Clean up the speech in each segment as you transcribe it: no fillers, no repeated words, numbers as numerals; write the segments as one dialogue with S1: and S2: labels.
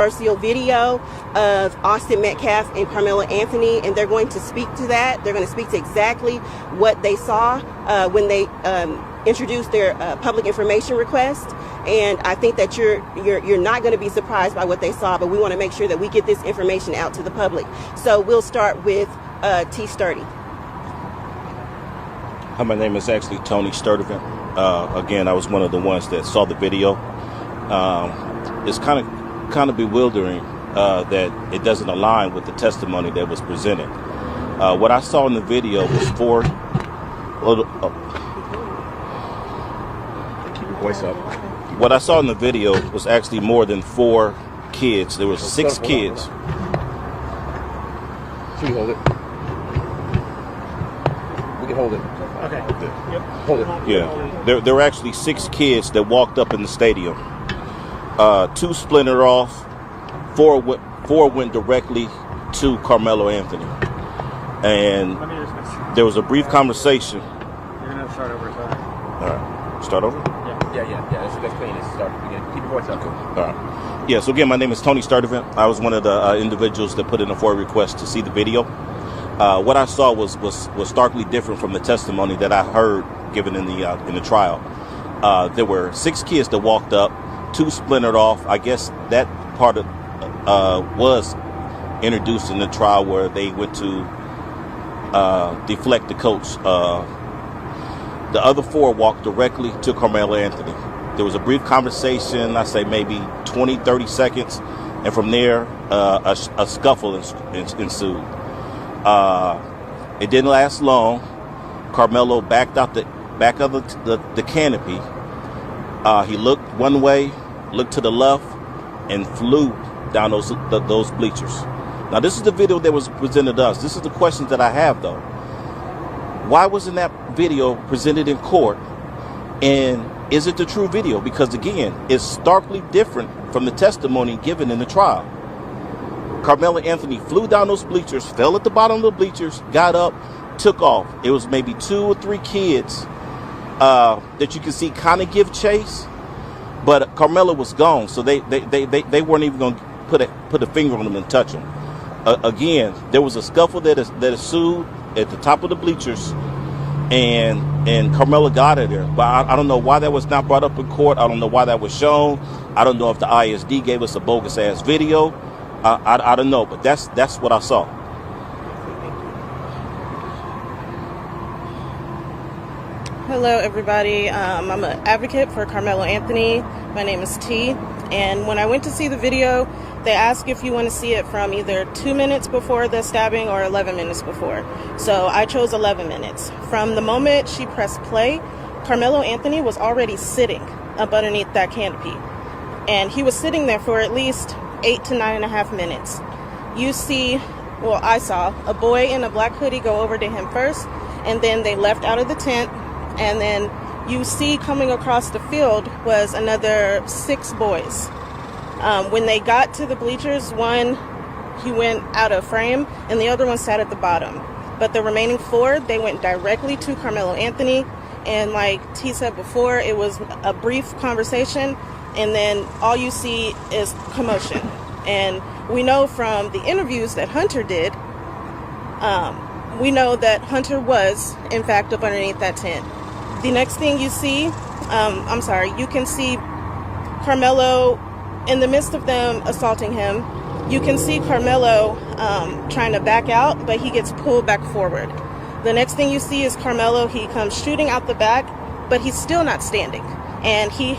S1: controversial video of Austin Metcalf and Carmelo Anthony, and they're going to speak to that. They're going to speak to exactly what they saw when they introduced their public information request. And I think that you're not going to be surprised by what they saw, but we want to make sure that we get this information out to the public. So we'll start with T. Sturdy.
S2: Hi, my name is actually Tony Sturdivant. Again, I was one of the ones that saw the video. It's kind of bewildering that it doesn't align with the testimony that was presented. What I saw in the video was four.
S3: Keep your voice up.
S2: What I saw in the video was actually more than 4 kids. There were 6 kids.
S3: Can you hold it? We can hold it.
S4: Okay.
S3: Yep. Hold it.
S2: Yeah. There were actually 6 kids that walked up in the stadium. 2 splintered off. 4 went directly to Carmelo Anthony. And there was a brief conversation.
S4: You're going to start over, sorry.
S2: All right. Start over?
S3: Yeah. Let's clean this. Start again. Keep your voice up.
S2: All right. Yeah, so again, my name is Tony Sturdivant. I was one of the individuals that put in a FOIA request to see the video. What I saw was starkly different from the testimony that I heard given in the trial. There were 6 kids that walked up, 2 splintered off. I guess that part of was introduced in the trial where they went to deflect the coach. The other 4 walked directly to Carmelo Anthony. There was a brief conversation, I say maybe 20, 30 seconds, and from there, a scuffle ensued. It didn't last long. Carmelo backed out the back of the canopy. He looked one way, looked to the left, and flew down those bleachers. Now, this is the video that was presented to us. This is the questions that I have, though. Why wasn't that video presented in court? And is it the true video? Because, again, it's starkly different from the testimony given in the trial. Carmelo Anthony flew down those bleachers, fell at the bottom of the bleachers, got up, took off. It was maybe 2 or 3 kids that you can see kind of give chase, but Carmelo was gone, so they weren't even going to put a finger on him and touch him. Again, there was a scuffle that ensued at the top of the bleachers, and Carmelo got out of there. But I don't know why that was not brought up in court. I don't know why that was shown. I don't know if the ISD gave us a bogus ass video. I don't know, but that's what I saw.
S5: Hello, everybody. I'm an advocate for Carmelo Anthony. My name is T. And when I went to see the video, they ask if you want to see it from either 2 minutes before the stabbing or 11 minutes before. So I chose 11 minutes. From the moment she pressed play, Carmelo Anthony was already sitting up underneath that canopy. And he was sitting there for at least 8 to 9.5 minutes. You see, well, I saw a boy in a black hoodie go over to him first, and then they left out of the tent, and then you see coming across the field was another 6 boys. When they got to the bleachers, one, he went out of frame, and the other one sat at the bottom. But the remaining 4, they went directly to Carmelo Anthony, and like T said before, it was a brief conversation, and then all you see is commotion. And we know from the interviews that Hunter did, we know that Hunter was, in fact, up underneath that tent. The next thing you see, you can see Carmelo, in the midst of them assaulting him, you can see Carmelo trying to back out, but he gets pulled back forward. The next thing you see is Carmelo, he comes shooting out the back, but he's still not standing. And he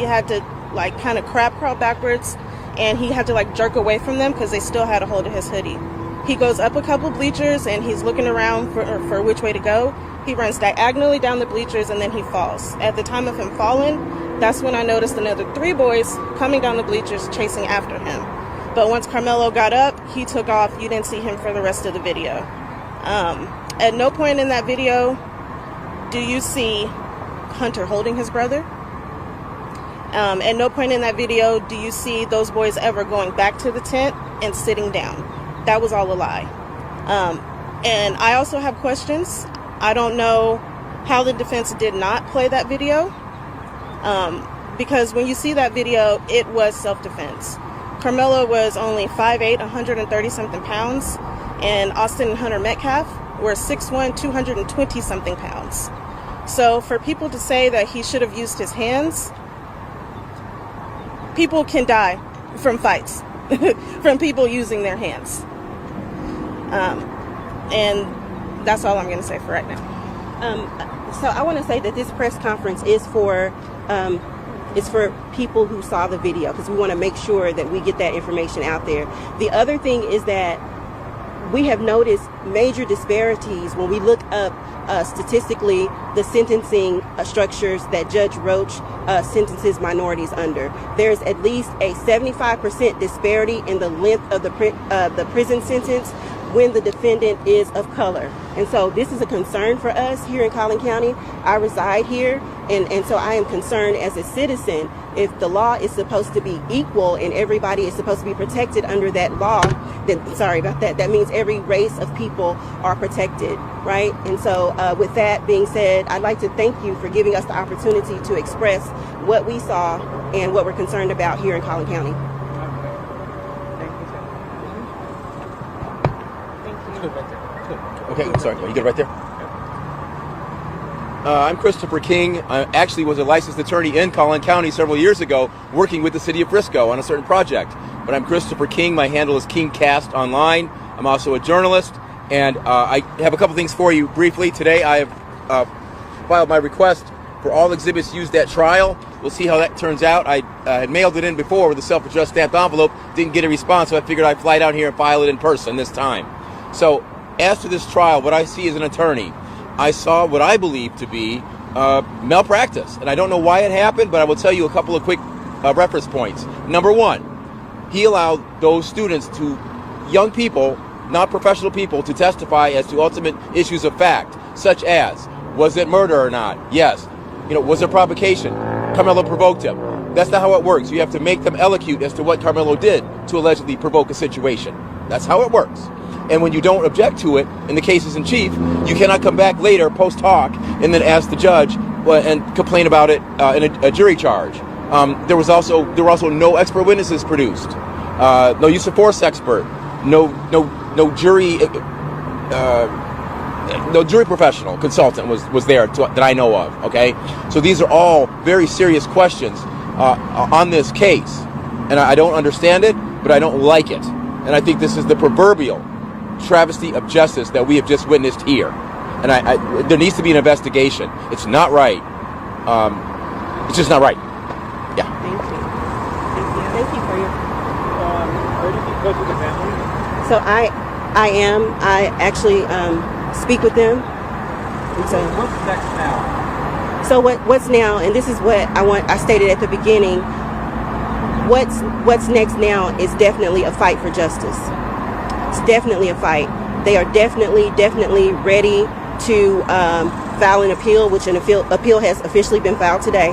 S5: had to like kind of crab crawl backwards, and he had to like jerk away from them because they still had a hold of his hoodie. He goes up a couple bleachers and he's looking around for which way to go. He runs diagonally down the bleachers and then he falls. At the time of him falling, that's when I noticed another 3 boys coming down the bleachers chasing after him. But once Carmelo got up, he took off. You didn't see him for the rest of the video. At no point in that video do you see Hunter holding his brother. At no point in that video do you see those boys ever going back to the tent and sitting down. That was all a lie. And I also have questions. I don't know how the defense did not play that video. Because when you see that video, it was self-defense. Carmelo was only 5'8", 130-something pounds, and Austin and Hunter Metcalf were 6'1", 220-something pounds. So for people to say that he should have used his hands, people can die from fights, from people using their hands. And that's all I'm going to say for right now.
S1: So I want to say that this press conference is for people who saw the video, because we want to make sure that we get that information out there. The other thing is that we have noticed major disparities when we look up statistically the sentencing structures that Judge Roach sentences minorities under. There's at least a 75% disparity in the length of the prison sentence when the defendant is of color. And so this is a concern for us here in Collin County. I reside here, and so I am concerned as a citizen. If the law is supposed to be equal and everybody is supposed to be protected under that law, then sorry about that, that means every race of people are protected, right? And so with that being said, I'd like to thank you for giving us the opportunity to express what we saw and what we're concerned about here in Collin County.
S3: Okay, sorry. You get it right there? I'm Christopher King. I actually was a licensed attorney in Collin County several years ago, working with the city of Frisco on a certain project. But I'm Christopher King. My handle is KingCast online. I'm also a journalist, and I have a couple things for you briefly. Today I have filed my request for all exhibits used at trial. We'll see how that turns out. I had mailed it in before with a self-addressed stamped envelope, didn't get a response, so I figured I'd fly down here and file it in person this time. So, as to this trial, what I see as an attorney, I saw what I believe to be malpractice. And I don't know why it happened, but I will tell you a couple of quick reference points. Number one, he allowed those students young people, not professional people, to testify as to ultimate issues of fact, such as, was it murder or not? Yes. Was there provocation? Carmelo provoked him. That's not how it works. You have to make them elocute as to what Carmelo did to allegedly provoke a situation. That's how it works. And when you don't object to it in the cases in chief, you cannot come back later post hoc and then ask the judge and complain about it in a jury charge. There were also no expert witnesses produced, no use of force expert, no jury professional consultant was there that I know of. Okay, so these are all very serious questions on this case, and I don't understand it, but I don't like it, and I think this is the proverbial travesty of justice that we have just witnessed here. And there needs to be an investigation. It's not right. It's just not right. Yeah.
S1: Thank you. Thank you for your...
S4: Are you in touch with the family?
S1: So I actually speak with them. And so
S4: what's next now?
S1: So what's now, and this is what I stated at the beginning, what's next now is definitely a fight for justice. It's definitely a fight. They are definitely ready to file an appeal, which an appeal has officially been filed today.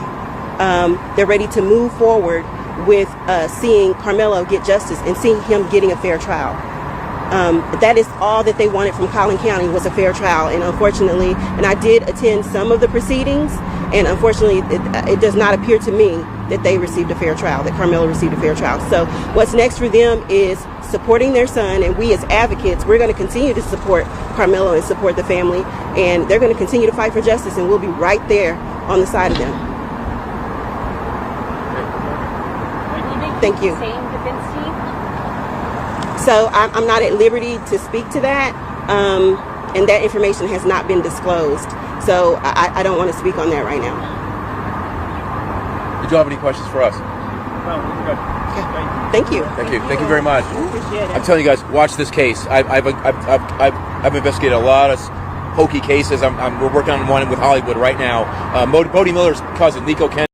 S1: They're ready to move forward with seeing Carmelo get justice and seeing him getting a fair trial. That is all that they wanted from Collin County, was a fair trial. And unfortunately, and I did attend some of the proceedings, and unfortunately it does not appear to me that they received a fair trial, that Carmelo received a fair trial. So what's next for them is supporting their son, and we as advocates, we're going to continue to support Carmelo and support the family, and they're going to continue to fight for justice, and we'll be right there on the side of them. Thank you. So I'm not at liberty to speak to that, and that information has not been disclosed. So I don't want to speak on that right now.
S3: Did you have any questions for us?
S4: No, we're good.
S1: Thank you.
S3: Thank you very much.
S1: Appreciate it.
S3: I'm telling you guys, watch this case. I've investigated a lot of hokey cases. We're working on one with Hollywood right now. Bodie Miller's cousin, Nico Kennedy.